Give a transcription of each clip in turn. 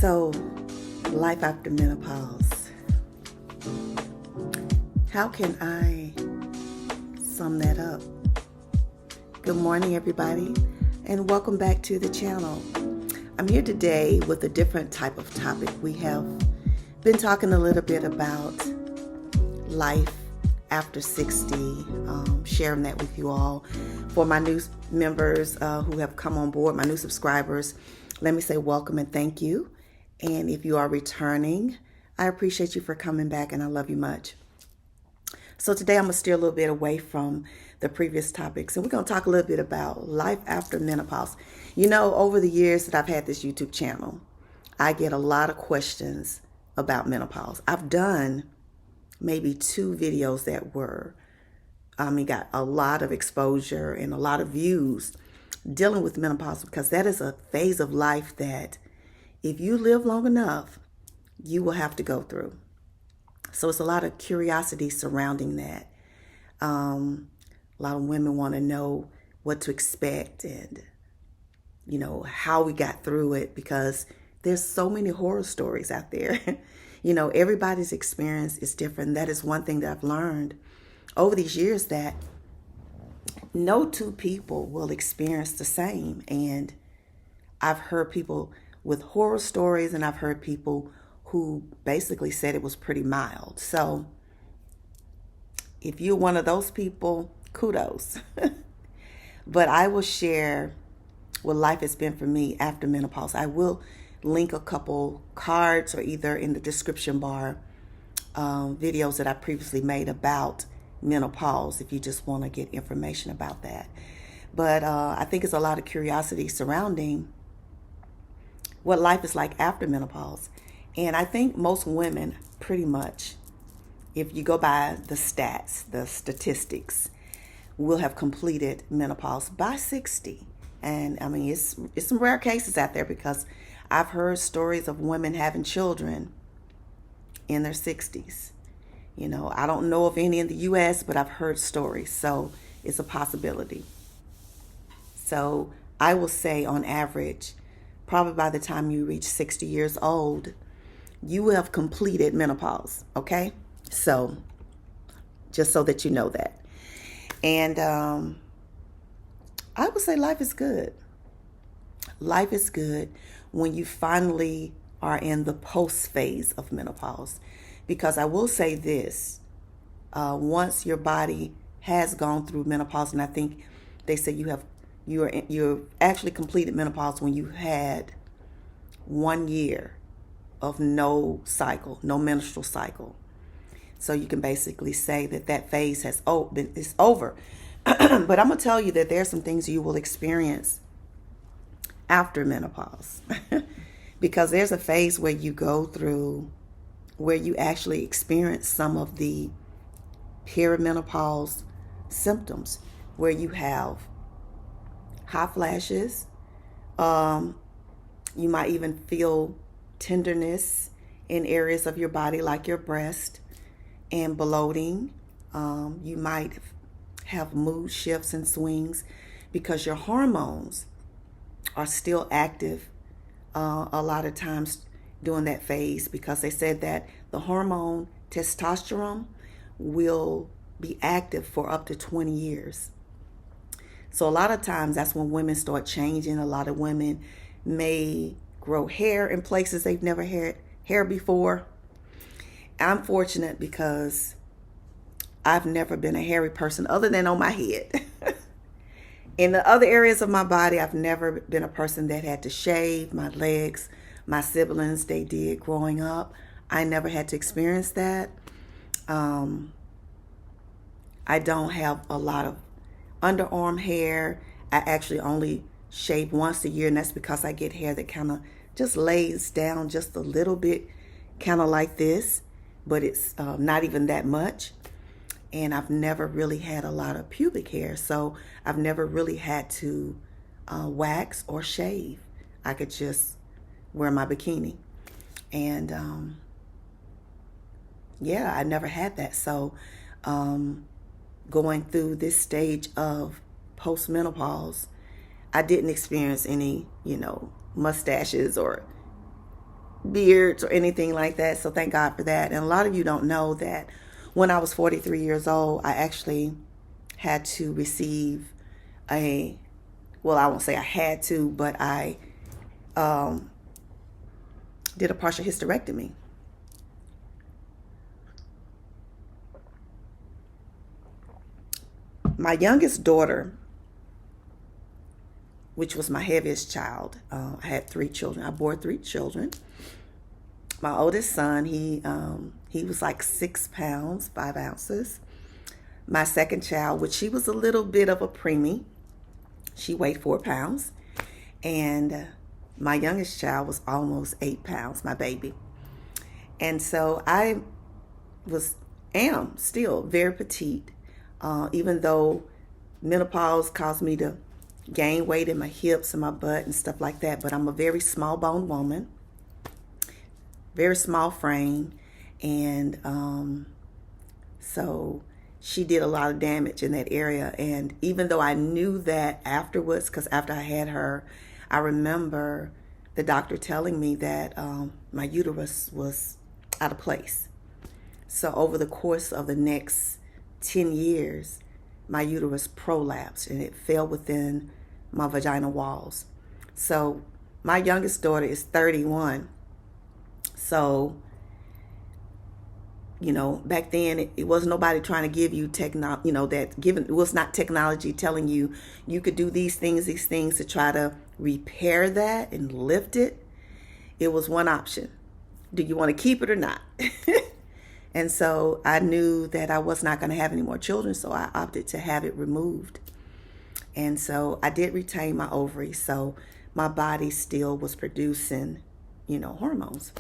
So, life after menopause. How can I sum that up? Good morning, everybody, and welcome back to the channel. I'm here today with a different type of topic. We have been talking a little bit about life after 60, sharing that with you all. For my new members who have come on board, my new subscribers, let me say welcome and thank you. And if you are returning, I appreciate you for coming back and I love you much. So today I'm going to steer a little bit away from the previous topics and we're going to talk a little bit about life after menopause. You know, over the years that I've had this YouTube channel, I get a lot of questions about menopause. I've done maybe 2 videos that got a lot of exposure and a lot of views dealing with menopause, because that is a phase of life that if you live long enough, you will have to go through. So it's a lot of curiosity surrounding that. A lot of women want to know what to expect and, you know, how we got through it, because there's so many horror stories out there. You know, everybody's experience is different. That is one thing that I've learned over these years, that no 2 people will experience the same. And I've heard people with horror stories and I've heard people who basically said it was pretty mild. So if you're one of those people, kudos. But I will share what life has been for me after menopause. I will link a couple cards or either in the description bar videos that I previously made about menopause if you just want to get information about that. But I think it's a lot of curiosity surrounding what life is like after menopause. And I think most women, pretty much, if you go by the stats, the statistics, will have completed menopause by 60. And I mean, it's some rare cases out there, because I've heard stories of women having children in their 60s. You know, I don't know of any in the U.S., but I've heard stories. So it's a possibility. So I will say on average, probably by the time you reach 60 years old, you will have completed menopause. Okay? So just so that you know that. And I would say life is good. Life is good when you finally are in the post phase of menopause. Because I will say this, once your body has gone through menopause, and I think they say you're actually completed menopause when you had 1 year of no menstrual cycle. So you can basically say that phase is over. But I'm going to tell you that there are some things you will experience after menopause. Because there's a phase where you go through where you actually experience some of the perimenopause symptoms, where you have hot flashes. You might even feel tenderness in areas of your body like your breast, and bloating. You might have mood shifts and swings because your hormones are still active a lot of times during that phase, because they said that the hormone testosterone will be active for up to 20 years. So a lot of times that's when women start changing. A lot of women may grow hair in places they've never had hair before. I'm fortunate because I've never been a hairy person other than on my head. In the other areas of my body, I've never been a person that had to shave. My legs, my siblings, they did growing up. I never had to experience that. I don't have a lot of underarm hair. I actually only shave once a year, and that's because I get hair that kind of just lays down just a little bit, kind of like this, but it's not even that much. And I've never really had a lot of pubic hair, so I've never really had to wax or shave. I could just wear my bikini. And I never had that. So going through this stage of postmenopause, I didn't experience any, mustaches or beards or anything like that. So thank God for that. And a lot of you don't know that when I was 43 years old, I actually had to receive well, I won't say I had to, but I did a partial hysterectomy. My youngest daughter, which was my heaviest child, I had 3 children. I bore 3 children. My oldest son, he was like 6 pounds, 5 ounces. My second child, which she was a little bit of a preemie, she weighed 4 pounds. And my youngest child was almost 8 pounds, my baby. And so I am still very petite, even though menopause caused me to gain weight in my hips and my butt and stuff like that. But I'm a very small boned woman, very small frame. And so she did a lot of damage in that area. And even though I knew that afterwards, because after I had her, I remember the doctor telling me that my uterus was out of place. So over the course of the next 10 years, my uterus prolapsed and it fell within my vaginal walls. So my youngest daughter is 31. So, back then it was nobody trying to give you it was not technology telling you you could do these things to try to repair that and lift it. It was one option. Do you want to keep it or not? And so I knew that I was not going to have any more children, so I opted to have it removed. And so I did retain my ovaries, so my body still was producing, hormones.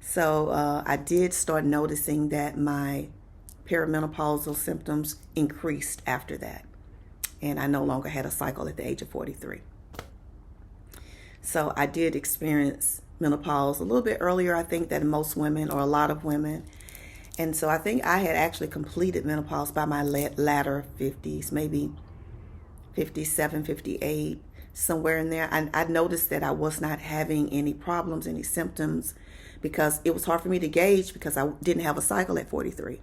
So I did start noticing that my perimenopausal symptoms increased after that. And I no longer had a cycle at the age of 43. So I did experience menopause a little bit earlier, I think, than most women or a lot of women. And so I think I had actually completed menopause by my latter 50s, maybe 57, 58, somewhere in there. I noticed that I was not having any problems, any symptoms, because it was hard for me to gauge because I didn't have a cycle at 43.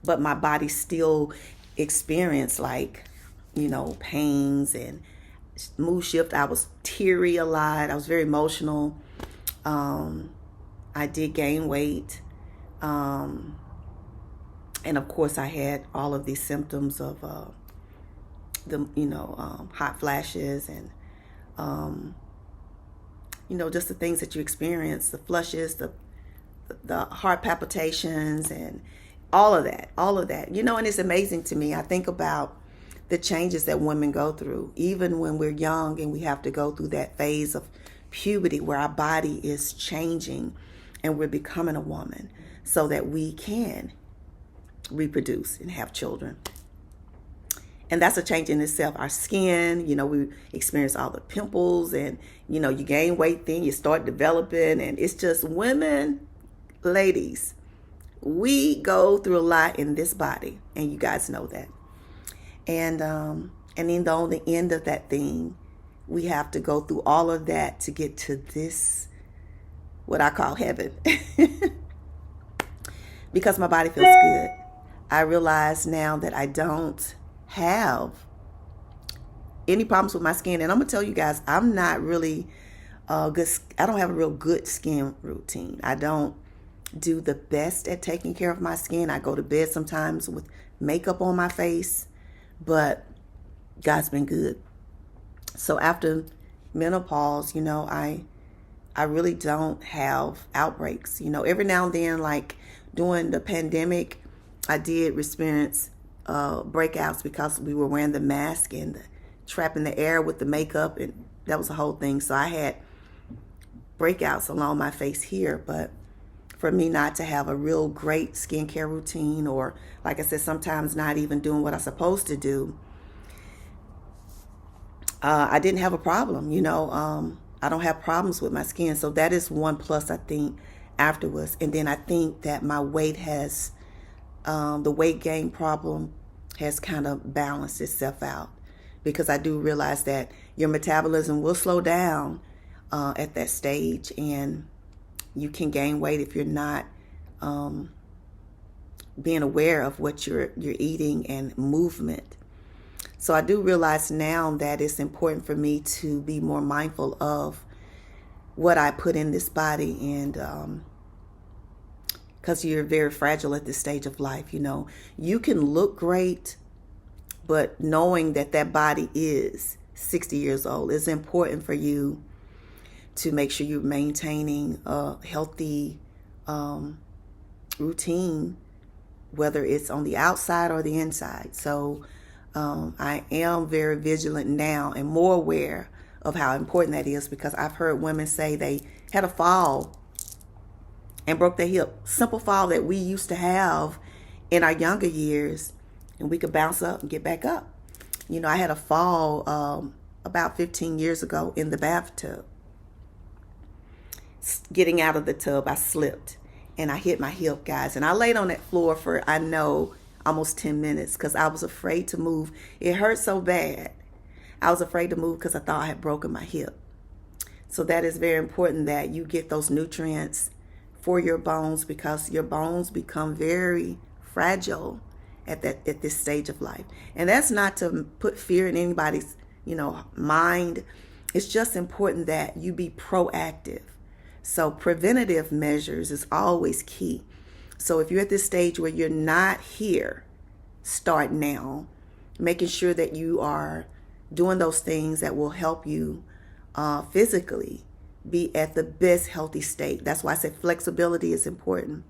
But my body still experienced pains and mood shift. I was teary a lot. I was very emotional. I did gain weight. And of course I had all of these symptoms of hot flashes and just the things that you experience, the flushes, the heart palpitations, and all of that. And it's amazing to me. I think about the changes that women go through, even when we're young and we have to go through that phase of puberty where our body is changing and we're becoming a woman so that we can reproduce and have children. And that's a change in itself. Our skin, we experience all the pimples and, you gain weight, then you start developing. And it's just women, ladies, we go through a lot in this body. And you guys know that. And then on the end of that thing, we have to go through all of that to get to this, what I call heaven. Because my body feels good. I realize now that I don't have any problems with my skin. And I'm going to tell you guys, I'm not really good. I don't have a real good skin routine. I don't do the best at taking care of my skin. I go to bed sometimes with makeup on my face, but God's been good. So after menopause, I really don't have outbreaks. Every now and then, like during the pandemic, I did experience breakouts because we were wearing the mask and trapping the air with the makeup, and that was the whole thing. So I had breakouts along my face here, but for me not to have a real great skincare routine, or like I said, sometimes not even doing what I'm supposed to do, I didn't have a problem. I don't have problems with my skin. So that is one plus, I think, afterwards. And then I think that my weight has, the weight gain problem has kind of balanced itself out, because I do realize that your metabolism will slow down at that stage, and you can gain weight if you're not being aware of what you're eating and movement. So I do realize now that it's important for me to be more mindful of what I put in this body, and because you're very fragile at this stage of life. You can look great, but knowing that that body is 60 years old is important for you to make sure you're maintaining a healthy routine, whether it's on the outside or the inside. So I am very vigilant now and more aware of how important that is, because I've heard women say they had a fall and broke their hip. Simple fall that we used to have in our younger years, and we could bounce up and get back up. I had a fall about 15 years ago in the bathtub. Getting out of the tub, I slipped and I hit my hip, guys. And I laid on that floor for, I know, almost 10 minutes because I was afraid to move. It hurt so bad. I was afraid to move because I thought I had broken my hip. So that is very important that you get those nutrients for your bones, because your bones become very fragile at this stage of life. And that's not to put fear in anybody's, mind. It's just important that you be proactive. So preventative measures is always key. So if you're at this stage where you're not here, start now, making sure that you are doing those things that will help you physically be at the best healthy state. That's why I said flexibility is important.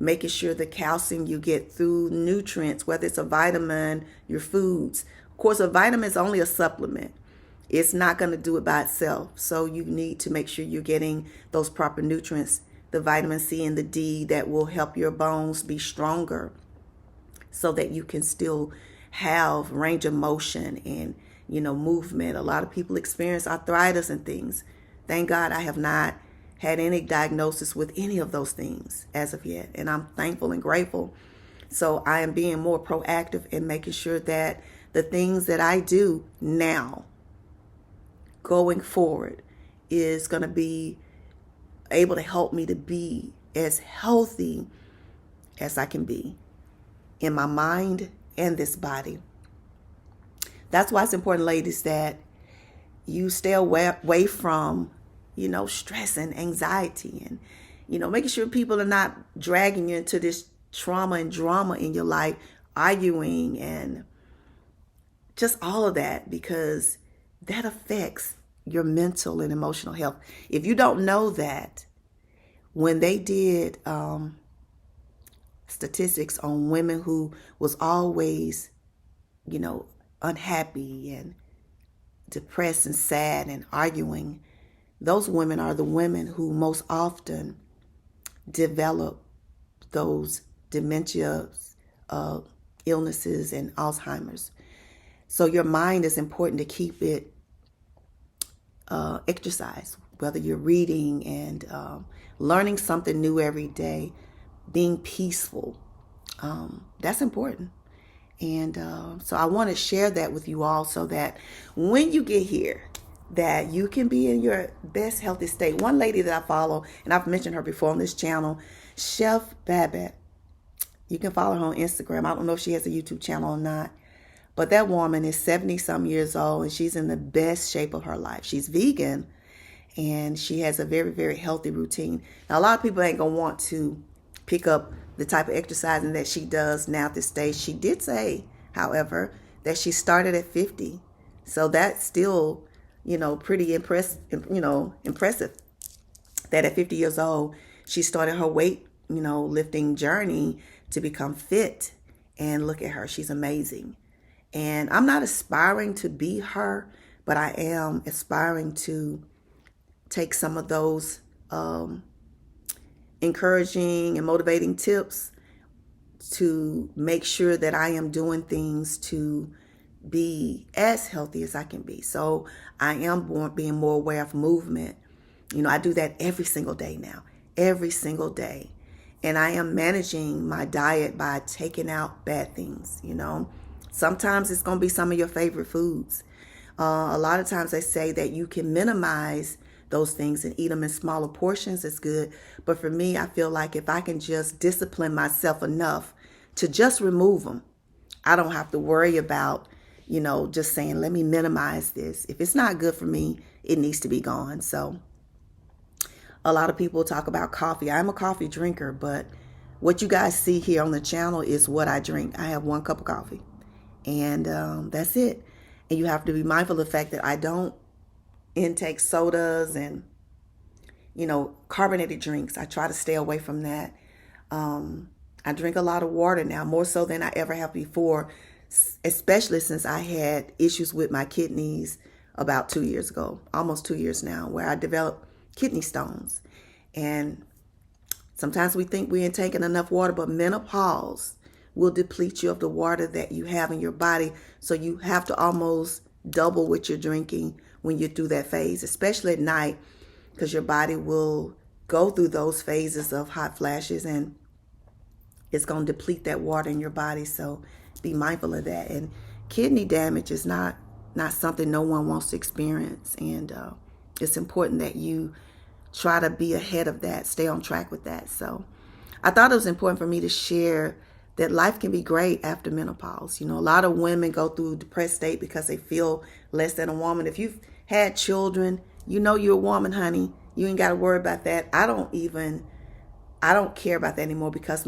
Making sure the calcium you get through nutrients, whether it's a vitamin, your foods. Of course, a vitamin is only a supplement. It's not going to do it by itself. So you need to make sure you're getting those proper nutrients, the vitamin C and the D, that will help your bones be stronger so that you can still have range of motion and, movement. A lot of people experience arthritis and things. Thank God I have not had any diagnosis with any of those things as of yet. And I'm thankful and grateful. So I am being more proactive in making sure that the things that I do now going forward is going to be able to help me to be as healthy as I can be in my mind and this body. That's why it's important, ladies, that you stay away from, stress and anxiety, and, making sure people are not dragging you into this trauma and drama in your life, arguing and just all of that, because that affects your mental and emotional health. If you don't know that, when they did statistics on women who was always, unhappy and depressed and sad and arguing, those women are the women who most often develop those dementias, illnesses, and Alzheimer's. So your mind is important to keep it exercise, whether you're reading and learning something new every day, being peaceful. That's important. And so I want to share that with you all so that when you get here, that you can be in your best healthy state. One lady that I follow, and I've mentioned her before on this channel, Chef Babette. You can follow her on Instagram. I don't know if she has a YouTube channel or not. But that woman is 70-some years old, and she's in the best shape of her life. She's vegan, and she has a very, very healthy routine. Now, a lot of people ain't going to want to pick up the type of exercising that she does now at this stage. She did say, however, that she started at 50. So that's still, pretty impressive that at 50 years old, she started her weight, lifting journey to become fit. And look at her. She's amazing. And I'm not aspiring to be her, but I am aspiring to take some of those encouraging and motivating tips to make sure that I am doing things to be as healthy as I can be. So I am being more aware of movement. I do that every single day now, every single day. And I am managing my diet by taking out bad things, Sometimes it's going to be some of your favorite foods. A lot of times they say that you can minimize those things and eat them in smaller portions, it's good. But for me, I feel like if I can just discipline myself enough to just remove them, I don't have to worry about, just saying, let me minimize this. If it's not good for me, it needs to be gone. So a lot of people talk about coffee. I'm a coffee drinker, but what you guys see here on the channel is what I drink. I have 1 cup of coffee, and that's it. And you have to be mindful of the fact that I don't intake sodas and, carbonated drinks. I try to stay away from that. I drink a lot of water now, more so than I ever have before, especially since I had issues with my kidneys about 2 years ago, almost 2 years now, where I developed kidney stones. And sometimes we think we're taking enough water, but menopause will deplete you of the water that you have in your body. So you have to almost double what you're drinking when you're through that phase, especially at night, because your body will go through those phases of hot flashes and it's going to deplete that water in your body. So be mindful of that. And kidney damage is not something no one wants to experience. And it's important that you try to be ahead of that, stay on track with that. So I thought it was important for me to share that life can be great after menopause. A lot of women go through a depressed state because they feel less than a woman. If you've had children, you're a woman, honey. You ain't got to worry about that. I don't care about that anymore, because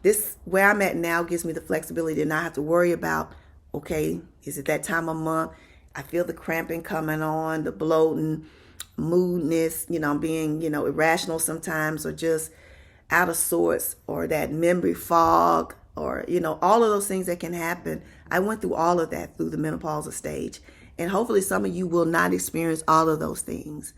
this, where I'm at now, gives me the flexibility to not have to worry about, okay, is it that time of month? I feel the cramping coming on, the bloating, moodness, I'm being, irrational sometimes, or just out of sorts, or that memory fog, or, all of those things that can happen. I went through all of that through the menopausal stage. And hopefully some of you will not experience all of those things,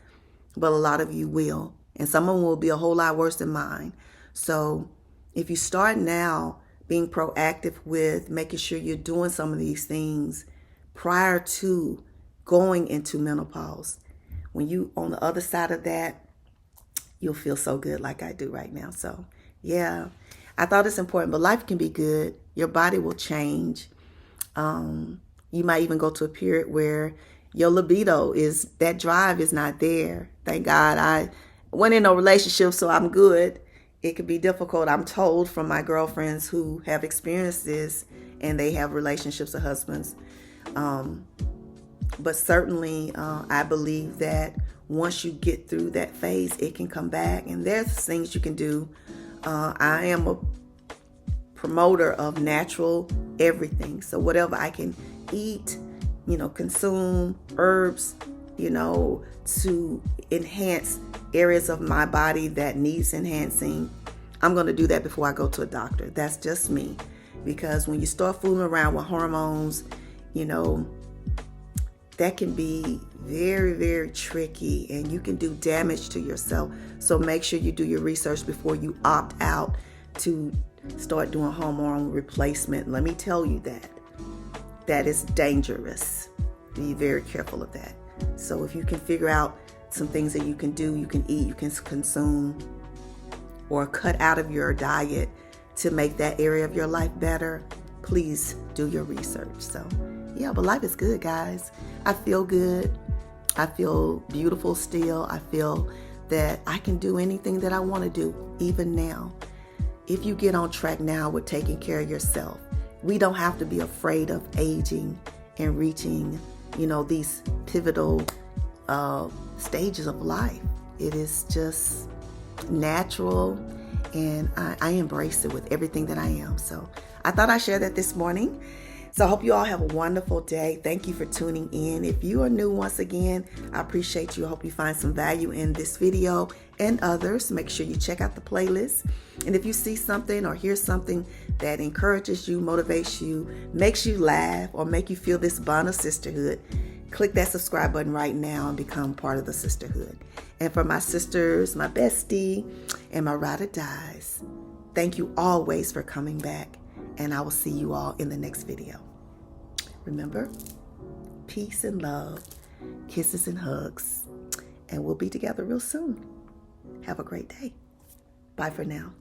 but a lot of you will. And some of them will be a whole lot worse than mine. So if you start now being proactive with making sure you're doing some of these things prior to going into menopause, when you on the other side of that, you'll feel so good like I do right now. So yeah, I thought it's important, but life can be good. Your body will change. You might even go to a period where your libido that drive is not there. Thank God I went in a relationship, so I'm good. It can be difficult, I'm told, from my girlfriends who have experienced this and they have relationships with husbands. But certainly I believe that once you get through that phase, it can come back, and there's things you can do. I am a promoter of natural everything. So whatever I can eat, consume herbs, to enhance areas of my body that needs enhancing, I'm going to do that before I go to a doctor. That's just me. Because when you start fooling around with hormones, that can be very, very tricky, and you can do damage to yourself. So make sure you do your research before you opt out to start doing hormone replacement. Let me tell you that is dangerous. Be very careful of that. So if you can figure out some things that you can do, you can eat, you can consume, or cut out of your diet to make that area of your life better, please do your research. So yeah, but life is good, guys. I feel good. I feel beautiful still. I feel that I can do anything that I want to do, even now. If you get on track now with taking care of yourself, we don't have to be afraid of aging and reaching, these pivotal stages of life. It is just natural, and I embrace it with everything that I am. So I thought I'd share that this morning. So I hope you all have a wonderful day. Thank you for tuning in. If you are new, once again, I appreciate you. I hope you find some value in this video and others. Make sure you check out the playlist. And if you see something or hear something that encourages you, motivates you, makes you laugh, or make you feel this bond of sisterhood, click that subscribe button right now and become part of the sisterhood. And for my sisters, my bestie, and my ride or dies, thank you always for coming back. And I will see you all in the next video. Remember, peace and love, kisses and hugs, and we'll be together real soon. Have a great day. Bye for now.